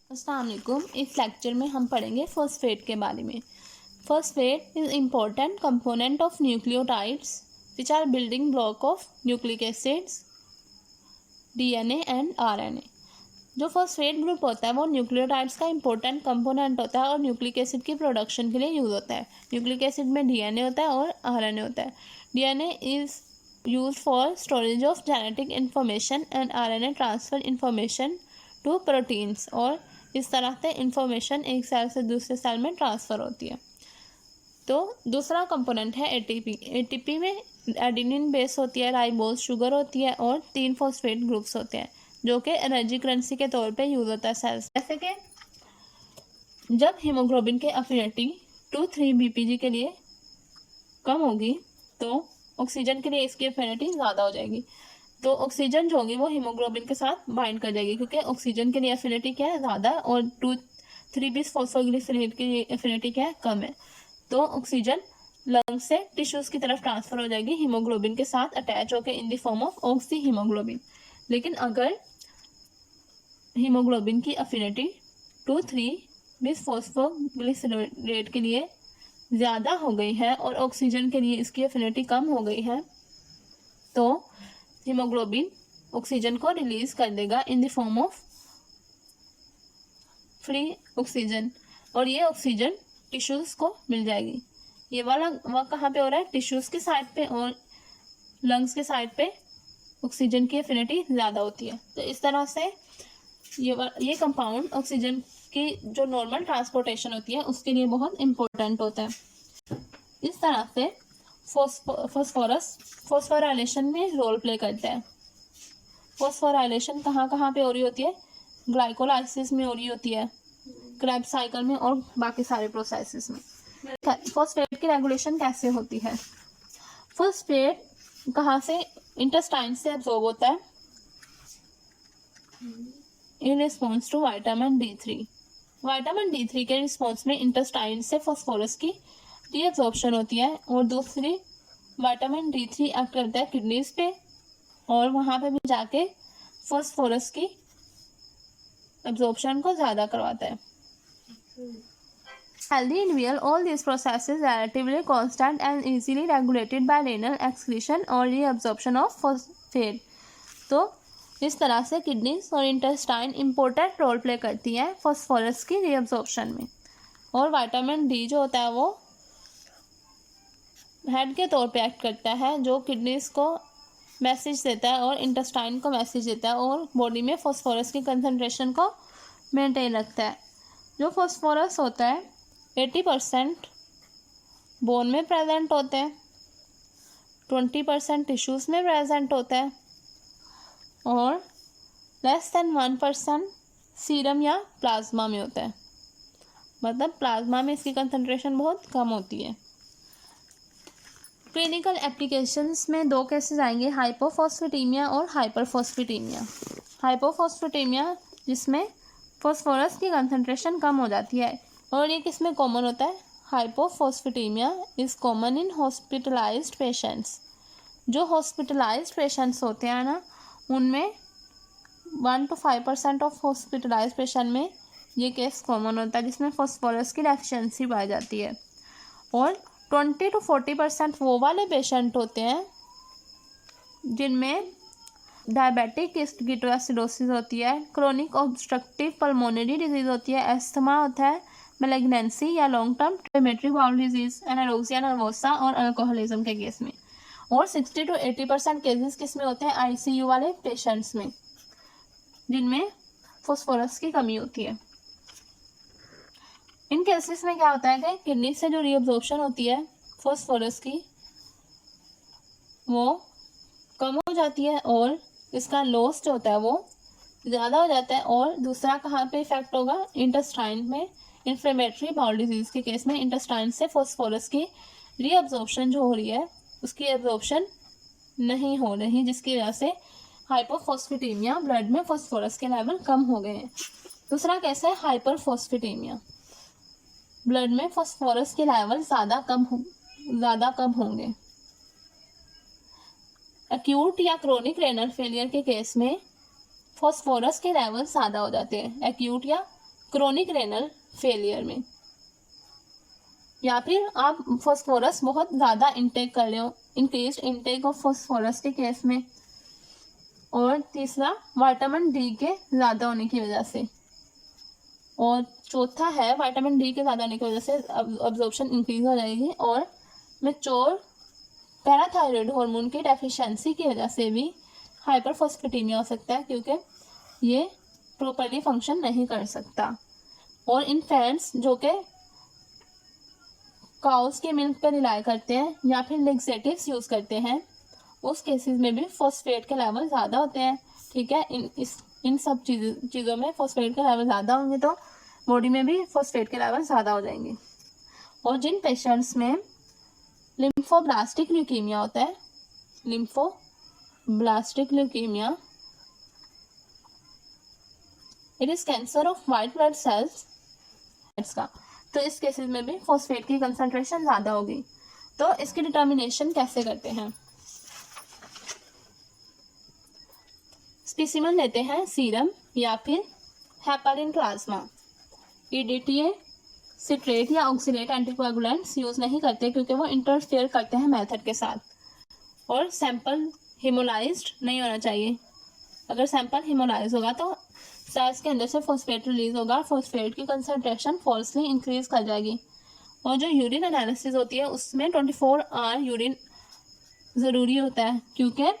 अस्सलाम वालेकुम। इस लेक्चर में हम पढ़ेंगे फॉस्फेट के बारे में। Phosphate is important component of nucleotides which are building block of nucleic acids, DNA and RNA. जो फॉस्फेट ग्रुप होता है वो न्यूक्लियोटाइड्स का इंपॉर्टेंट कंपोनेंट होता है और न्यूक्लिक एसिड की प्रोडक्शन के लिए यूज होता है। न्यूक्लिक एसिड में डीएनए होता है और आरएनए होता है। DNA is use for storage of genetic information and RNA transfer information to proteins, और इस तरह से इंफॉर्मेशन एक सेल से दूसरे सेल में ट्रांसफ़र होती है। तो दूसरा कंपोनेंट है एटीपी। एटीपी में एडेनिन बेस होती है, राइबोज शुगर होती है और 3 फॉस्फेट ग्रुप्स होते हैं जो कि एनर्जी करेंसी के तौर पे यूज होता है सेल्स। जैसे कि जब हीमोग्लोबिन के अफिनिटी 2,3 बीपीजी के लिए कम होगी तो ऑक्सीजन के लिए इसकी अफिनिटी ज़्यादा हो जाएगी। तो ऑक्सीजन जो होगी वो हीमोग्लोबिन के साथ बाइंड कर जाएगी क्योंकि ऑक्सीजन के लिए एफिनिटी क्या है, ज़्यादा, और 2,3 फॉस्फोग्लिसरेट की एफिनिटी क्या है, कम है। तो ऑक्सीजन लंग से टिश्यूज की तरफ ट्रांसफर हो जाएगी हीमोग्लोबिन के साथ अटैच होकर in the form of oxy haemoglobin. लेकिन अगर हीमोग्लोबिन की एफिनिटी 2,3 फॉस्फोग्लिसरेट के लिए ज़्यादा हो गई है और ऑक्सीजन के लिए इसकी एफिनिटी कम हो गई है तो हीमोग्लोबिन ऑक्सीजन को रिलीज कर देगा in the form of free oxygen, और ये ऑक्सीजन टिश्यूज को मिल जाएगी। ये वाला वर्क कहाँ पे हो रहा है, टिश्यूज की साइड पे, और लंग्स के साइड पे ऑक्सीजन की एफिनिटी ज़्यादा होती है। तो इस तरह से ये कंपाउंड ऑक्सीजन की जो नॉर्मल ट्रांसपोर्टेशन होती है उसके लिए बहुत इंपॉर्टेंट होता है। इस तरह से फॉस्फोरस फॉस्फोराइलेशन में रोल प्ले करता है। फॉस्फोराइलेशन कहाँ कहाँ पे हो रही होती है, ग्लाइकोलाइसिस में हो रही होती है, क्रेब्स साइकिल में और बाकी सारे प्रोसेसेस में। फॉस्फेट की रेगुलेशन कैसे होती है, फॉस्फेट कहाँ से, इंटेस्टाइन से एब्जॉर्ब होता है in response to vitamin D3। Vitamin D3 के रिस्पॉन्स में इंटेस्टाइन से फॉस्फोरस की रीअब्जॉर्प्शन होती है, और दूसरी विटामिन D3 एक्ट करता है किडनीज पे और वहाँ पे भी जाके फॉस्फोरस की एब्जॉर्प्शन को ज़्यादा करवाता है। Healthy individual, all these processes relatively constant and easily regulated by renal excretion or reabsorption of phosphate। तो इस तरह से किडनीज और इंटेस्टाइन इम्पोर्टेंट रोल प्ले करती हैं फॉस्फोरस की रीअब्जॉर्प्शन में, और विटामिन डी जो होता है वो हेड के तौर पे एक्ट करता है जो किडनीज को मैसेज देता है और इंटेस्टाइन को मैसेज देता है और बॉडी में फॉस्फोरस की कंसंट्रेशन को मेंटेन रखता है। जो फॉस्फोरस होता है 80% बोन में प्रेजेंट होते हैं, 20% टिश्यूज में प्रेजेंट होता है और लेस देन 1% सीरम या प्लाज्मा में होता है। मतलब प्लाज्मा में इसकी कंसंट्रेशन बहुत कम होती है। क्लिनिकल एप्लीकेशंस में 2 केसेस आएंगे, हाइपोफॉस्फेटेमिया और हाइपरफॉस्फेटेमिया। हाइपोफॉस्फेटेमिया जिसमें फॉस्फोरस की कंसंट्रेशन कम हो जाती है, और ये किस में कॉमन होता है, hypophosphataemia is common in hospitalised patients. जो हॉस्पिटलाइज्ड पेशेंट्स होते हैं ना उनमें 1 to 5% ऑफ हॉस्पिटलाइज्ड पेशेंट में ये केस कॉमन होता है जिसमें फॉस्फोरस की डेफिशिएंसी पाई जाती है, और 20 to 40% वो वाले पेशेंट होते हैं जिनमें डायबिटिक कीटोएसिडोसिस होती है, क्रोनिक ऑब्स्ट्रक्टिव पल्मोनरी डिजीज होती है, एस्थमा होता है, मैलिग्नेंसी या long term inflammatory bowel disease, anorexia nervosa और अल्कोहलिज्म के केस में, और 60 to 80% केसेस किस में होते हैं, आईसीयू वाले पेशेंट्स में जिनमें फॉस्फोरस की कमी होती है। इन केसेस में क्या होता है कि किडनी से जो रीअब्जॉर्प्शन होती है फॉस्फोरस की वो कम हो जाती है और इसका लॉस जो होता है वो ज़्यादा हो जाता है। और दूसरा कहाँ पे इफेक्ट होगा, इंटेस्टाइन में, इन्फ्लेमेटरी बाउल डिजीज़ के केस में इंटेस्टाइन से फॉस्फोरस की रीअब्जॉर्प्शन जो हो रही है उसकी एब्जॉर्प्शन नहीं हो रही, जिसकी वजह से हाइपोफॉस्फेटेमिया, ब्लड में फॉस्फोरस के लेवल कम हो गए हैं। दूसरा केस है हाइपरफॉस्फेटेमिया, ब्लड में फॉस्फोरस के लेवल ज़्यादा कम होंगे। एक्यूट या क्रोनिक रेनल फेलियर के केस में फॉस्फोरस के लेवल ज़्यादा हो जाते हैं। एक्यूट या क्रोनिक रेनल फेलियर में, या फिर आप फॉस्फोरस बहुत ज़्यादा इंटेक कर रहे हो, इंक्रीज्ड इंटेक ऑफ फॉस्फोरस के केस में, और तीसरा विटामिन डी के ज़्यादा होने की वजह से, और चौथा है विटामिन डी के ज़्यादा होने की वजह से अब्जॉर्प्शन इंक्रीज हो जाएगी, और मैच्योर पैराथायरॉयड हार्मोन की डेफिशिएंसी की वजह से भी हाइपरफॉस्फेटेमिया हो सकता है, क्योंकि ये प्रॉपर्ली फंक्शन नहीं कर सकता। और इन्फेंट्स जो कि काउस के मिल्क पर रिलाई करते हैं या फिर लेक्सेटिव्स यूज़ करते हैं, उस केसेस में भी फॉस्फेट के लेवल ज़्यादा होते हैं। ठीक है, इन सब चीज़ों में फॉस्फेट के लेवल ज़्यादा होंगे तो बॉडी में भी फॉस्फेट के लेवल ज़्यादा हो जाएंगे। और जिन पेशेंट्स में लिम्फोब्लास्टिक ल्यूकीमिया होता है, lymphoblastic leukaemia, it is cancer of white blood cells का, तो इस केसेस में भी फॉस्फेट की कंसंट्रेशन ज़्यादा होगी। तो इसकी डिटर्मिनेशन कैसे करते हैं? स्पेसिमेन लेते हैं सीरम या फिर हेपारिन प्लाज्मा। EDTA, सिट्रेट या ऑक्सीलेट एंटीकोएगुलेंट्स यूज़ नहीं करते क्योंकि वो इंटरफेयर करते हैं मेथड के साथ। और सैंपल हेमोलाइज्ड नहीं होना चाहिए। अगर सैंपल हेमोलाइज होगा तो सेल्स के अंदर से फॉस्फेट रिलीज होगा, फॉस्फेट की कंसंट्रेशन फॉल्सली इंक्रीज कर जाएगी। और जो यूरिन एनालिसिस होती है उसमें 24 आवर यूरिन ज़रूरी होता है, क्योंकि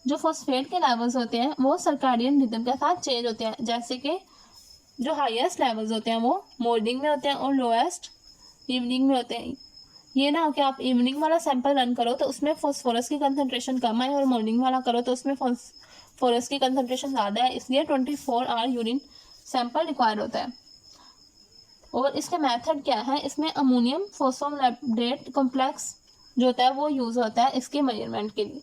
जो फॉस्फेट के लेवल्स होते हैं वो सर्काडियन रिदम के साथ चेंज होते हैं। जैसे कि जो हाईएस्ट लेवल्स होते हैं वो मॉर्निंग में होते हैं और लोएस्ट इवनिंग में होते हैं। ये ना हो कि आप इवनिंग वाला सैंपल रन करो तो उसमें फॉस्फोरस की कंसंट्रेशन कम है और मॉर्निंग वाला करो तो उसमें फॉस्फोरस की कंसंट्रेशन ज़्यादा है, इसलिए 24 आवर यूरिन सैंपल रिक्वायर होता है। और इसका मेथड क्या है? इसमें अमोनियम फॉस्फोलैब्डेट कॉम्प्लेक्स जो होता है वो यूज़ होता है इसके मेजरमेंट के लिए।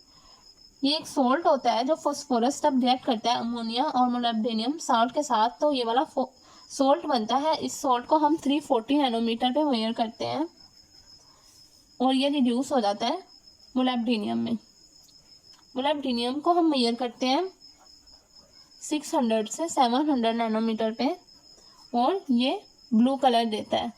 ये एक सॉल्ट होता है जो फॉस्फोरस तब रिएक्ट करता है अमोनिया और मोलिब्डेनम साल्ट के साथ, तो ये वाला सॉल्ट बनता है। इस सॉल्ट को हम 340 नैनोमीटर पे मेजर करते हैं और ये रिड्यूस हो जाता है मोलिब्डेनम में। मोलिब्डेनम को हम मेजर करते हैं 600 से 700 नैनोमीटर पे और ये ब्लू कलर देता है।